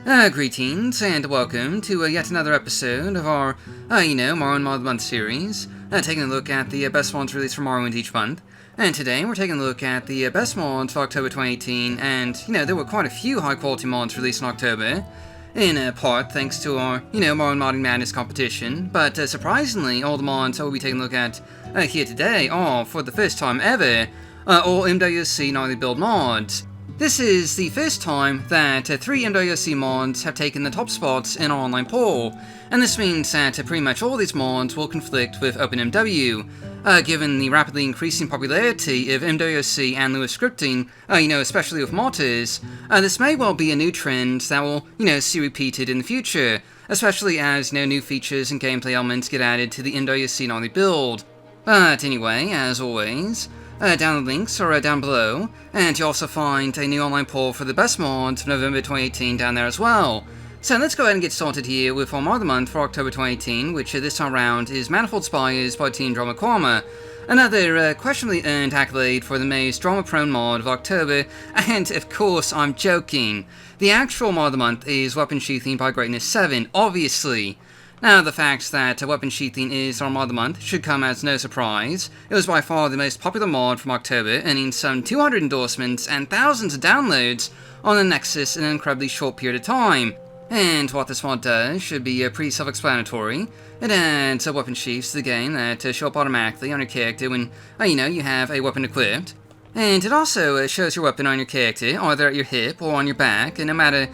Greetings and welcome to yet another episode of our, Morrowind Mod of the Month series, taking a look at the best mods released from Morrowind each month. And today we're taking a look at the best mods for October 2018, and, there were quite a few high-quality mods released in October, in part thanks to our, Morrowind Modding Madness competition, but surprisingly, all the mods that we'll be taking a look at here today are, for the first time ever, all MWC Gnarly Build mods. This is the first time that 3 MWC mods have taken the top spots in our online poll, and this means that pretty much all these mods will conflict with OpenMW. Given the rapidly increasing popularity of MWC and Lua scripting, especially with modders, this may well be a new trend that will, see repeated in the future, especially as, new features and gameplay elements get added to the MWC Gnarly build. But anyway, as always, down the links are down below, and you'll also find a new online poll for the best mods of November 2018 down there as well. So let's go ahead and get started here with our mod of the month for October 2018, which this time around is Manifold Spires by Team Drama Kwama, another questionably earned accolade for the most drama-prone mod of October, and of course I'm joking. The actual mod of the month is Weapon Sheathing By Greatness7, obviously. Now, the fact that Weapon Sheathing is our mod of the month should come as no surprise. It was by far the most popular mod from October, earning some 200 endorsements and thousands of downloads on the Nexus in an incredibly short period of time. And what this mod does should be pretty self-explanatory. It adds weapon sheaths to the game that show up automatically on your character when, you have a weapon equipped. And it also shows your weapon on your character, either at your hip or on your back, and no matter,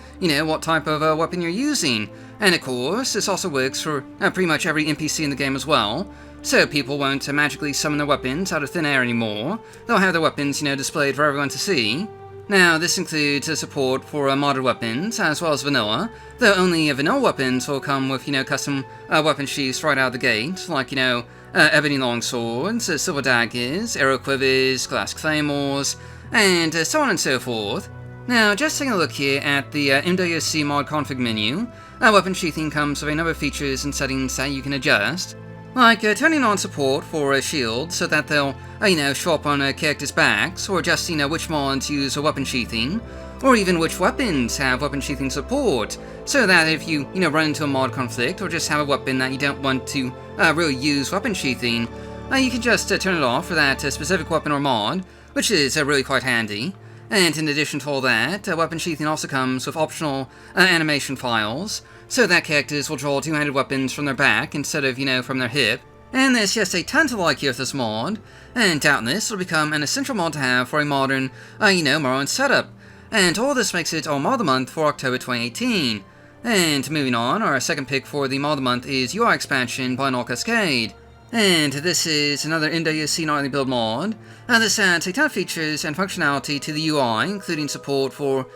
what type of weapon you're using. And of course, this also works for pretty much every NPC in the game as well, so people won't magically summon their weapons out of thin air anymore. They'll have their weapons, displayed for everyone to see. Now, this includes support for modded weapons, as well as vanilla, though only vanilla weapons will come with, custom weapon sheaths right out of the gate, like, ebony longswords, silver daggers, arrow quivers, glass claymores, and so on and so forth. Now, just taking a look here at the MWC mod config menu, weapon sheathing comes with a number of features and settings that you can adjust, like turning on support for shields so that they'll, show up on characters' backs, or adjusting which mods use weapon sheathing, or even which weapons have weapon sheathing support, so that if you, run into a mod conflict, or just have a weapon that you don't want to really use weapon sheathing, you can just turn it off for that specific weapon or mod, which is really quite handy. And in addition to all that, weapon sheathing also comes with optional animation files, so that characters will draw two-handed weapons from their back instead of, from their hip. And there's just a ton to like here with this mod, and doubtless will become an essential mod to have for a modern, Morrowind setup. And all this makes it our mod of the month for October 2018. And moving on, our second pick for the mod of the month is UI Expansion by NullCascade. And this is another MWC Gnarly build mod. This adds a ton of features and functionality to the UI, including support for,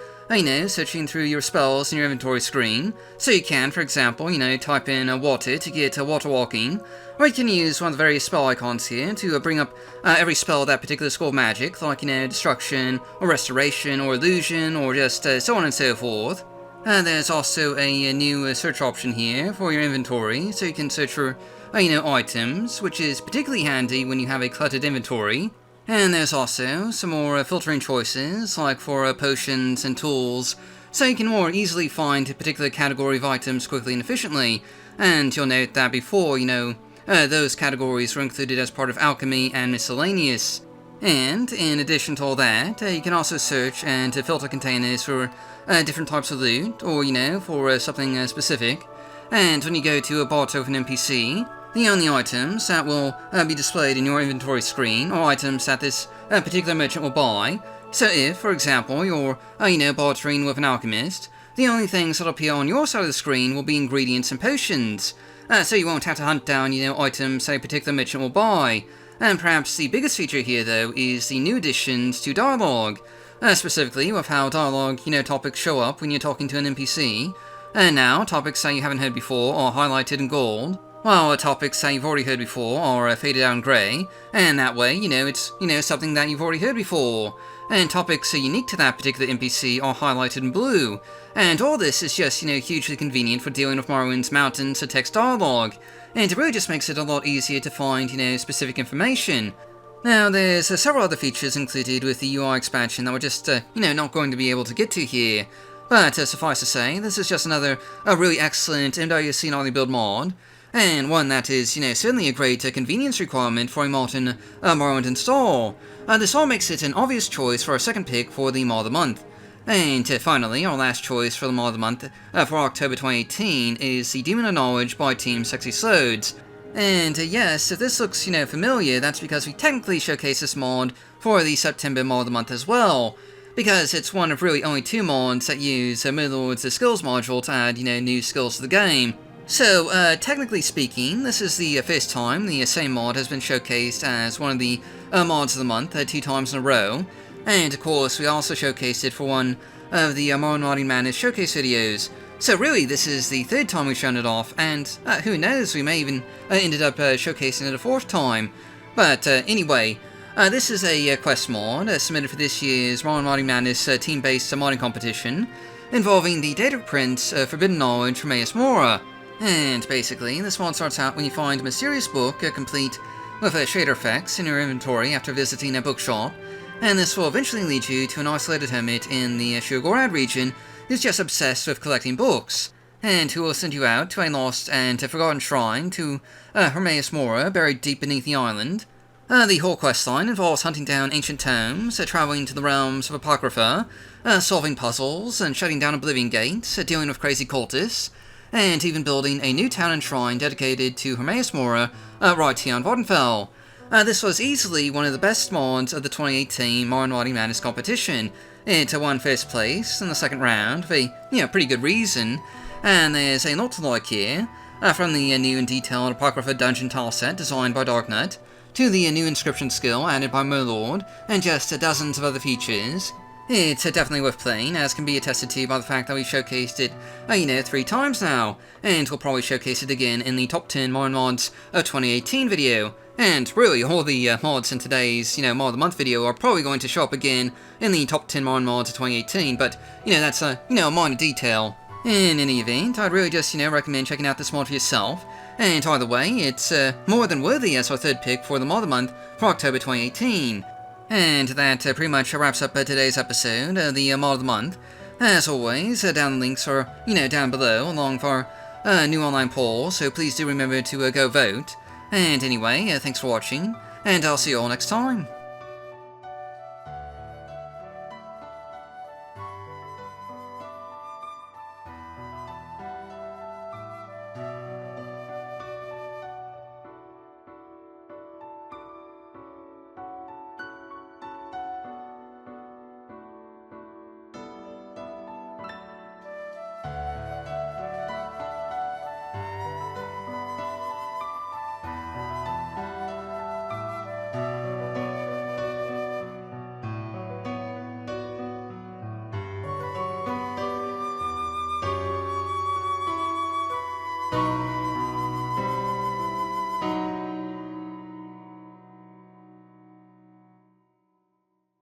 searching through your spells in your inventory screen. So you can, for example, type in water to get water walking, or you can use one of the various spell icons here to bring up every spell of that particular school of magic, like, destruction, or restoration, or illusion, or just so on and so forth. There's also a new search option here for your inventory, so you can search for items, which is particularly handy when you have a cluttered inventory. And there's also some more filtering choices, like for potions and tools, so you can more easily find a particular category of items quickly and efficiently. And you'll note that before, those categories were included as part of alchemy and miscellaneous. And in addition to all that, you can also search and filter containers for different types of loot, or, for something specific. And when you go to a bar token NPC, the only items that will be displayed in your inventory screen are items that this particular merchant will buy. So if, for example, you're, bartering with an alchemist, the only things that'll appear on your side of the screen will be ingredients and potions. So you won't have to hunt down, items that a particular merchant will buy. And perhaps the biggest feature here, though, is the new additions to dialogue. Specifically with how dialogue, topics show up when you're talking to an NPC. And now, topics that you haven't heard before are highlighted in gold, while topics that you've already heard before are faded out in grey, and that way, it's, something that you've already heard before. And topics unique to that particular NPC are highlighted in blue. And all this is just, hugely convenient for dealing with Morrowind's mountains of text dialogue. And it really just makes it a lot easier to find, specific information. Now, there's several other features included with the UI expansion that we're just, not going to be able to get to here. But suffice to say, this is just another really excellent MWC Gnarly build mod, and one that is, certainly a great convenience requirement for a modern Morrowind install. This all makes it an obvious choice for our second pick for the mod of the month. And finally, our last choice for the mod of the month for October 2018 is the Demon of Knowledge by Team Sexy Sloads. And yes, if this looks, familiar, that's because we technically showcased this mod for the September mod of the month as well, because it's one of really only 2 mods that use Middlord's skills module to add, new skills to the game. So, technically speaking, this is the first time the same mod has been showcased as one of the mods of the month 2 times in a row, and of course we also showcased it for one of the Morrowind Madness showcase videos. So really, this is the 3rd time we've shown it off, and who knows, we may even ended up showcasing it a 4th time. But anyway, this is a quest mod submitted for this year's Morrowind Madness team-based modding competition, involving the data prints of Forbidden Knowledge from Mora. And basically, this mod starts out when you find a mysterious book complete with shader effects in your inventory after visiting a bookshop, and this will eventually lead you to an isolated hermit in the Shurgorad region who's just obsessed with collecting books, and who will send you out to a lost and forgotten shrine to Mora, buried deep beneath the island. The whole questline involves hunting down ancient tomes, traveling to the realms of Apocrypha, solving puzzles, and shutting down Oblivion Gates, dealing with crazy cultists, and even building a new town and shrine dedicated to Mora, right here on Vardenfell. This was easily one of the best mods of the 2018 Morrowind Madness competition. It won 1st place in the 2nd round for a pretty good reason, and there's a lot to like here, from the new and detailed Apocrypha dungeon tile set designed by Darknut, to the new inscription skill added by Merlord, and just dozens of other features. It's definitely worth playing, as can be attested to by the fact that we showcased it, 3 times now, and we'll probably showcase it again in the top 10 Morrowind mods of 2018 video. And really, all the mods in today's, mod of the month video are probably going to show up again in the top 10 Morrowind mods of 2018, but, that's a minor detail. In any event, I'd really just, recommend checking out this mod for yourself, and either way, it's more than worthy as our 3rd pick for the mod of the month for October 2018. And that pretty much wraps up today's episode of the mod of the month. As always, down the links are, down below, along with our new online poll, so please do remember to go vote. And anyway, thanks for watching, and I'll see you all next time.